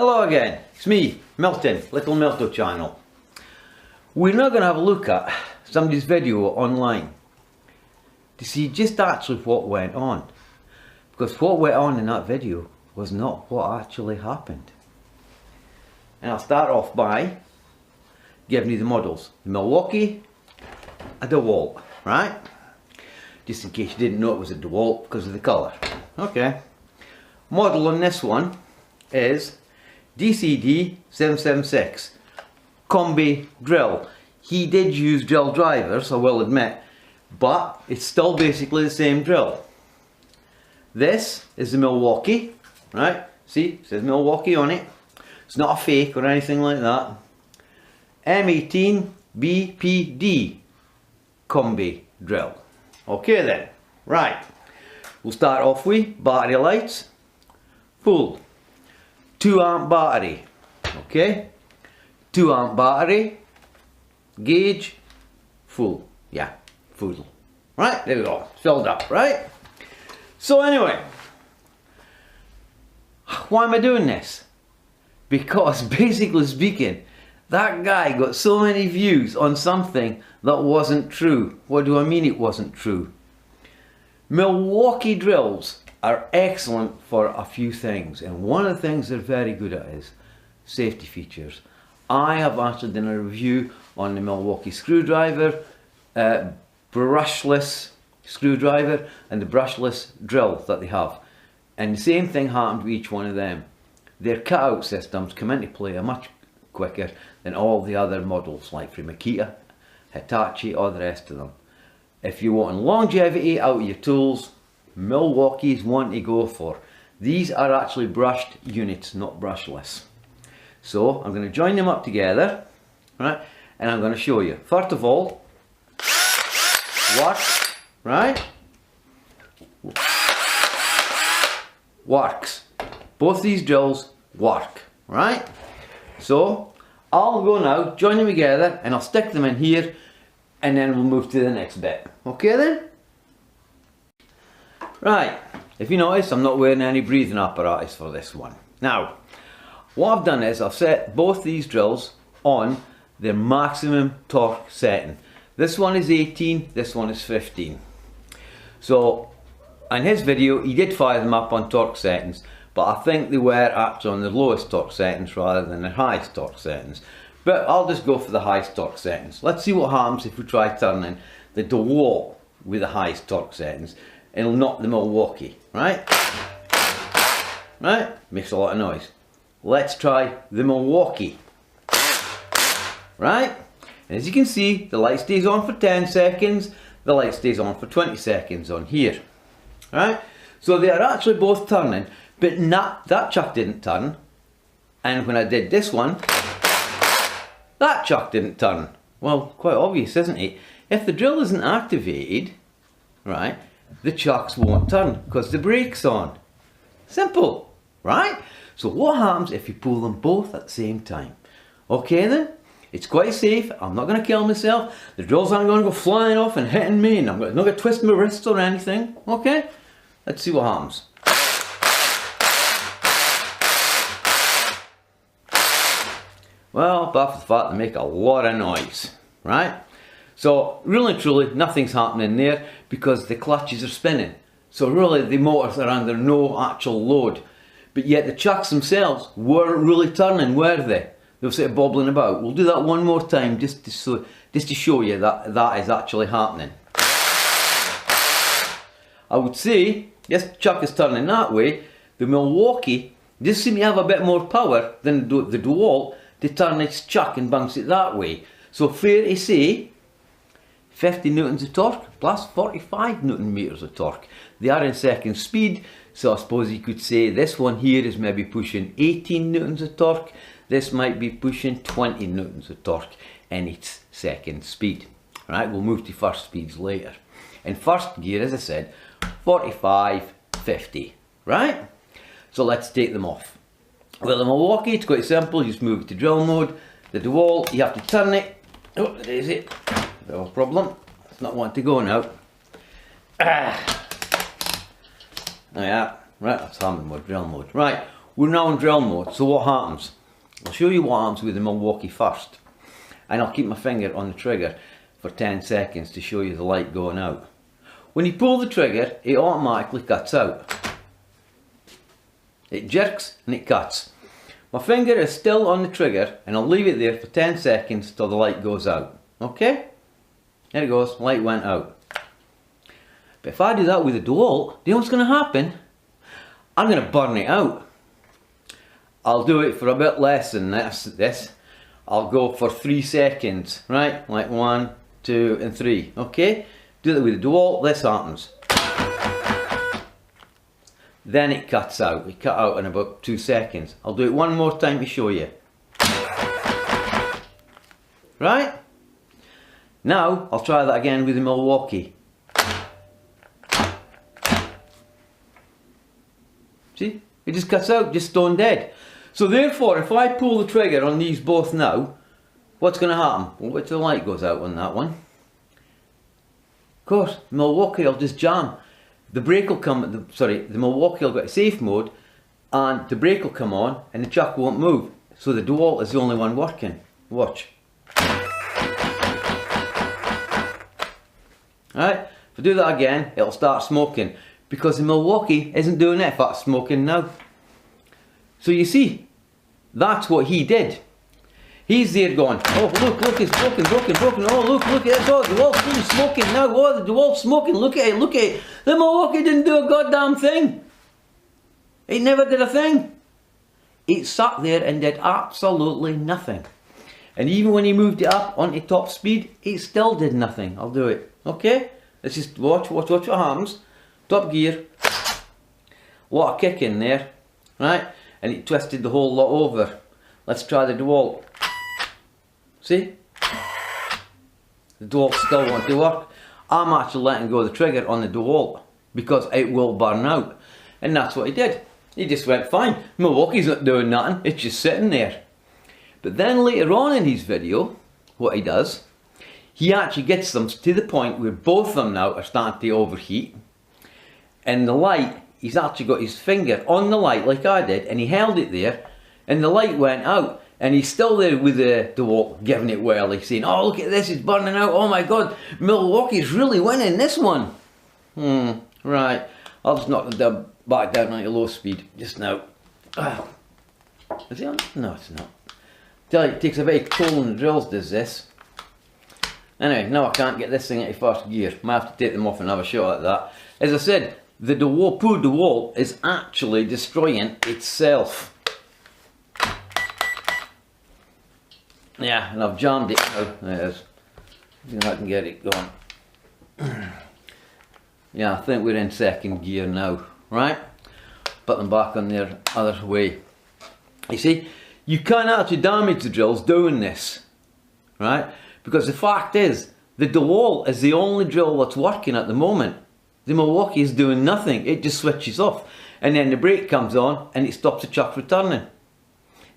Hello again, it's me, Milton, Little Milto channel. We're now going to have a look at somebody's video online to see just actually what went on. Because what went on in that video was not what actually happened. And I'll start off by giving you the models. The Milwaukee, a DeWalt, right? Just in case you didn't know it was a DeWalt because of the colour. Okay. Model on this one is DCD 776 Combi drill. He did use drill drivers, I will admit, but it's still basically the same drill. This is the Milwaukee, right? See, it says Milwaukee on it. It's not a fake or anything like that. M18 BPD Combi drill. Okay then, right. We'll start off with battery lights. Full. 2 amp battery. Okay. 2 amp battery. Gauge. Full. Yeah, full. Right, there we go. Filled up, right? So anyway, why am I doing this? Because basically speaking, that guy got so many views on something that wasn't true. What do I mean it wasn't true? Milwaukee drills are excellent for a few things, and one of the things they're very good at is safety features. I have actually done a review on the Milwaukee screwdriver, brushless screwdriver and the brushless drill that they have, and the same thing happened with each one of them. Their cutout systems come into play much quicker than all the other models, like from Makita, Hitachi, or the rest of them. If you want longevity out of your tools, Milwaukee's one to go for. These are actually brushed units, not brushless. So I'm going to join them up together, right? And I'm going to show you. First of all, works, right? Works. Both these drills work, right? So I'll go now, join them together, and I'll stick them in here, and then we'll move to the next bit. Okay then? Right, if you notice, I'm not wearing any breathing apparatus for this one. Now, what I've done is I've set both these drills on their maximum torque setting. This one is 18, this one is 15. So, in his video, he did fire them up on torque settings, but I think they were actually on the lowest torque settings rather than the highest torque settings. But I'll just go for the highest torque settings. Let's see what happens if we try turning the DeWalt with the highest torque settings. It'll knock the Milwaukee, right? Right? Makes a lot of noise. Let's try the Milwaukee. Right? And as you can see, the light stays on for 10 seconds, the light stays on for 20 seconds on here. Right? So they are actually both turning, but that chuck didn't turn. And when I did this one, that chuck didn't turn. Well, quite obvious, isn't it? If the drill isn't activated, right, the chucks won't turn because the brake's on. Simple, right? So what happens if you pull them both at the same time? Okay then, it's quite safe. I'm not going to kill myself. The drills aren't going to go flying off and hitting me, and I'm not going to twist my wrists or anything. Okay? Let's see what happens. Well, apart from the fact they make a lot of noise, right? So really and truly nothing's happening there because the clutches are spinning. So really the motors are under no actual load. But yet the chucks themselves weren't really turning, were they? They were sort of bobbling about. We'll do that one more time just to show you that that is actually happening. I would say, yes, the chuck is turning that way. The Milwaukee does seem to have a bit more power than the DeWalt to turn its chuck and bounce it that way. So fair to say, 50 newtons of torque plus 45 newton meters of torque. They are in second speed, so I suppose you could say this one here is maybe pushing 18 newtons of torque. This might be pushing 20 newtons of torque in its second speed. Right, we'll move to first speeds later. In first gear, as I said, 45, 50. Right? So let's take them off. Well, the Milwaukee, it's quite simple. You just move it to drill mode. The DeWalt, you have to turn it. Oh, there is it. No problem. It's not wanting to go now. Oh yeah, right, that's hammer mode, drill mode. Right, We're now in drill mode, so what happens? I'll show you what happens with the Milwaukee first. And I'll keep my finger on the trigger for 10 seconds to show you the light going out. When you pull the trigger, it automatically cuts out. It jerks and it cuts. My finger is still on the trigger and I'll leave it there for 10 seconds till the light goes out. Okay? There it goes, light went out. But if I do that with the DeWalt, do you know what's going to happen? I'm going to burn it out. I'll do it for a bit less than this. I'll go for 3 seconds, right? Like 1, 2 and 3, okay? Do that with the DeWalt, this happens. Then it cuts out. It cut out in about 2 seconds. I'll do it one more time to show you. Right? Now, I'll try that again with the Milwaukee. See? It just cuts out, just stone dead. So therefore, if I pull the trigger on these both now, what's going to happen? Well, wait till the light goes out on that one. Of course, Milwaukee will just jam. The brake will come, the Milwaukee will go to safe mode and the brake will come on and the chuck won't move. So the DeWalt is the only one working. Watch. Alright, if I do that again, it'll start smoking because the Milwaukee isn't doing it if it's smoking now. So you see, that's what he did. He's there going, oh look, it's broken, oh look at it, oh, the DeWalt's really smoking now, oh, the DeWalt's smoking, look at it. The Milwaukee didn't do a goddamn thing. It never did a thing. It sat there and did absolutely nothing. And even when he moved it up onto top speed, it still did nothing. I'll do it, okay? Let's just watch what happens. Top gear, a lot of kick in there, right? And it twisted the whole lot over. Let's try the DeWalt. See? The DeWalt still won't do work. I'm actually letting go of the trigger on the DeWalt because it will burn out. And that's what he did. He just went fine. Milwaukee's not doing nothing, it's just sitting there. But then later on in his video, what he does, he actually gets them to the point where both of them now are starting to overheat. And the light, he's actually got his finger on the light like I did, and he held it there, and the light went out. And he's still there with the DeWalt giving it well. He's saying, oh look at this, it's burning out, oh my god, Milwaukee's really winning this one. Right, I'll just knock the back down on low speed just now. Is it on? No, it's not. Tell you, it takes a bit of toll on the drills, does this. Anyway, now I can't get this thing into first gear. Might have to take them off and have a shot at that. As I said, the DeWalt, poor DeWalt is actually destroying itself. Yeah, and I've jammed it now. There it is. See if I can get it going. Yeah, I think we're in second gear now, right? Put them back on their other way. You see, you can't actually damage the drills doing this, right? Because the fact is, the DeWalt is the only drill that's working at the moment. The Milwaukee is doing nothing, it just switches off. And then the brake comes on and it stops the chuck returning.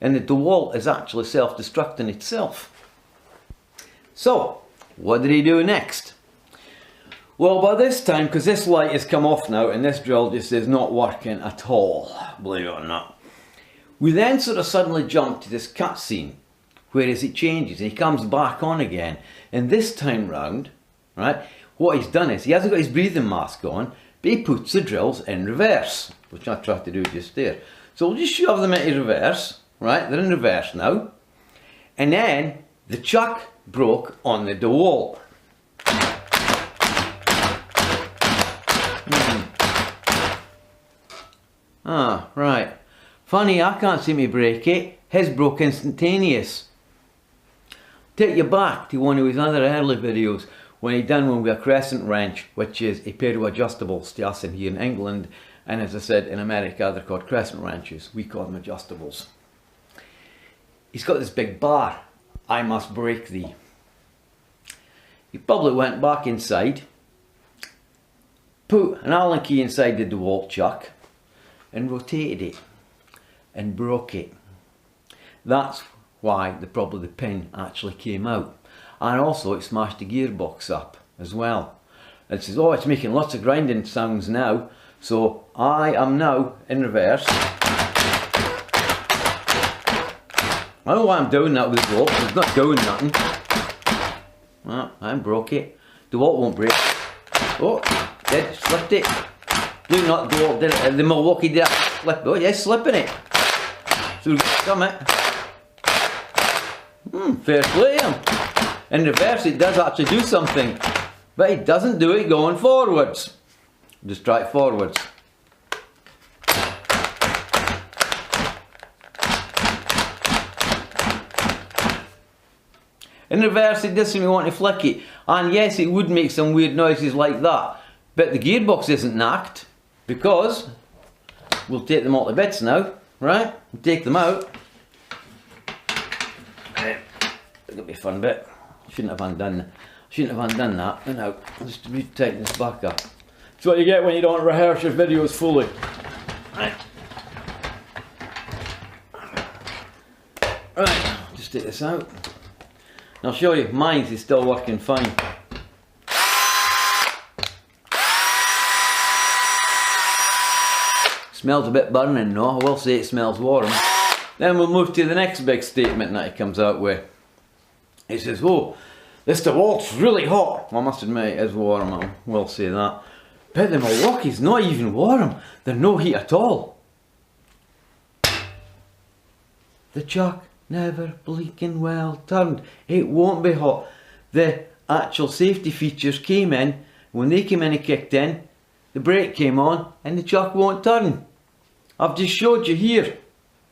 And the DeWalt is actually self-destructing itself. So, what did he do next? Well, by this time, because this light has come off now and this drill just is not working at all, believe it or not. We then sort of suddenly jump to this cutscene, whereas it changes and he comes back on again. And this time round, right, what he's done is, he hasn't got his breathing mask on, but he puts the drills in reverse, which I tried to do just there. So we'll just shove them into reverse. Right, they're in reverse now. And then the chuck broke on the DeWalt. Ah, right. Funny, I can't seem to break it. His broke instantaneous. Take you back to one of his other early videos when he done one with a crescent wrench, which is a pair of adjustables to us in here in England. And as I said, in America they're called crescent wrenches. We call them adjustables. He's got this big bar, I must break thee. He probably went back inside, put an Allen key inside the DeWalt chuck and rotated it and broke it. That's why probably the pin actually came out. And also it smashed the gearbox up as well. It says, oh, it's making lots of grinding sounds now. So I am now in reverse. I don't know why I'm doing that with the DeWalt. It's not doing nothing. Well, I broke it. DeWalt won't break. Oh, did slipped it. Do not DeWalt did it. The Milwaukee did it. Slip. Oh yes, slipping it. So come it. Fair play to him. In reverse, it does actually do something, but it doesn't do it going forwards. Just try it forwards. In reverse, it doesn't want to flick it. And yes, it would make some weird noises like that. But the gearbox isn't knacked, because we'll take them all to bits now, right? We'll take them out. It'll be a fun bit. Shouldn't have undone that. Now, just tighten this back up. That's what you get when you don't rehearse your videos fully. Right. Right, just take this out. And I'll show you, mine is still working fine. Smells a bit burning though, I will say it smells warm. Then we'll move to the next big statement that he comes out with. He says, oh, this DeWalt's really hot. Well, I must admit it is warm, I will say that. But the Milwaukee's not even warm, there's no heat at all. The chuck never blinking well turned. It won't be hot. The actual safety features came in. When they came in and kicked in, the brake came on and the chuck won't turn. I've just showed you here,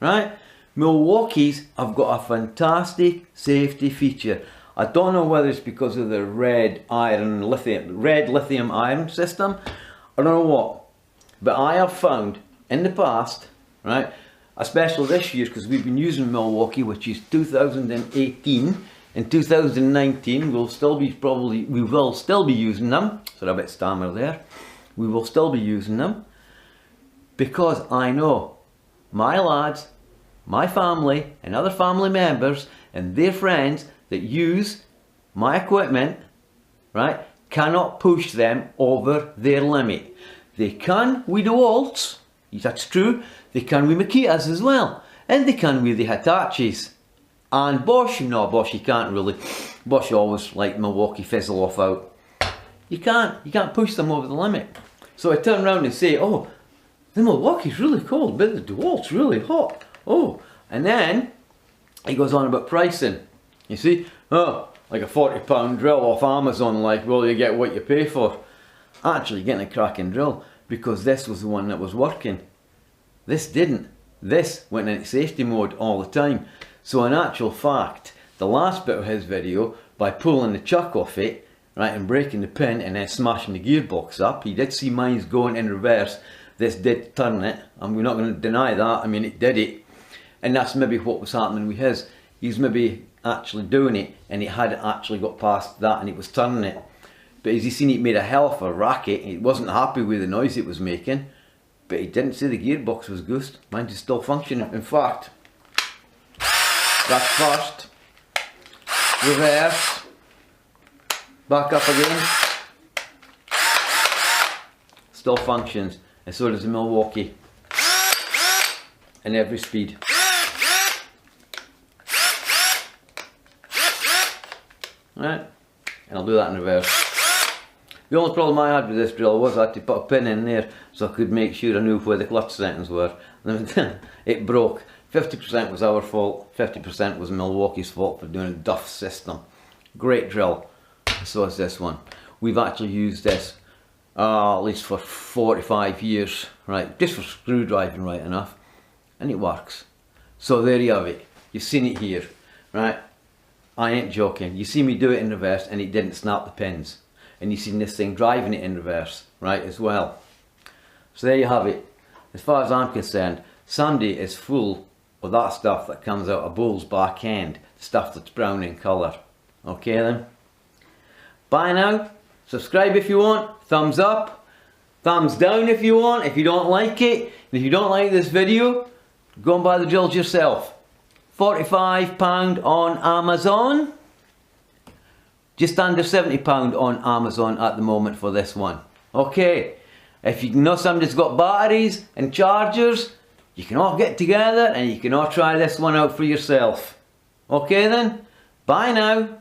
right? Milwaukee's have got a fantastic safety feature. I don't know whether it's because of the red lithium iron system. I don't know what. But I have found in the past, right, especially this year, because we've been using Milwaukee, which is 2018. In 2019, we will still be using them. So a bit stammer there. We will still be using them because I know my lads, my family, and other family members and their friends that use my equipment, right, cannot push them over their limit. They can with the DeWalt's, that's true. They can with Makitas as well, and they can with the Hitachis. And Bosch, no, Bosch you can't really. Bosch always like Milwaukee fizzle off out. You can't push them over the limit. So I turn around and say, oh, the Milwaukee's really cold, but the DeWalt's really hot. Oh, and then he goes on about pricing. You see, oh, like a £40 drill off Amazon, like, well, you get what you pay for. Actually getting a cracking drill, because this was the one that was working. This didn't. This went into safety mode all the time. So in actual fact, the last bit of his video, by pulling the chuck off it, right, and breaking the pin and then smashing the gearbox up, he did see mine's going in reverse. This did turn it, and we're not going to deny that. I mean, it did it. And that's maybe what was happening with his. He's maybe actually doing it, and it had actually got past that and it was turning it. But as you seen, it made a hell of a racket. He wasn't happy with the noise it was making, but he didn't say the gearbox was goosed. Mine is still functioning. In fact, that's first, reverse, back up again, still functions, and so does the Milwaukee, and every speed. Right, and I'll do that in reverse. The only problem I had with this drill was I had to put a pin in there so I could make sure I knew where the clutch settings were. It broke. 50% was our fault, 50% was Milwaukee's fault for doing a Duff system. Great drill. So is this one. We've actually used this at least for 45 years, right? Just for screwdriving, right enough. And it works. So there you have it. You've seen it here, right? I ain't joking. You see me do it in reverse and it didn't snap the pins. And you've seen this thing driving it in reverse, right, as well. So there you have it. As far as I'm concerned, Sandy is full of that stuff that comes out of bull's back end, stuff that's brown in colour. Okay then? Bye now. Subscribe if you want. Thumbs up. Thumbs down if you want, if you don't like it. And if you don't like this video, go and buy the drills yourself. £45 on Amazon. Just under £70 on Amazon at the moment for this one. Okay, if you know somebody's got batteries and chargers, you can all get together and you can all try this one out for yourself. Okay then, bye now.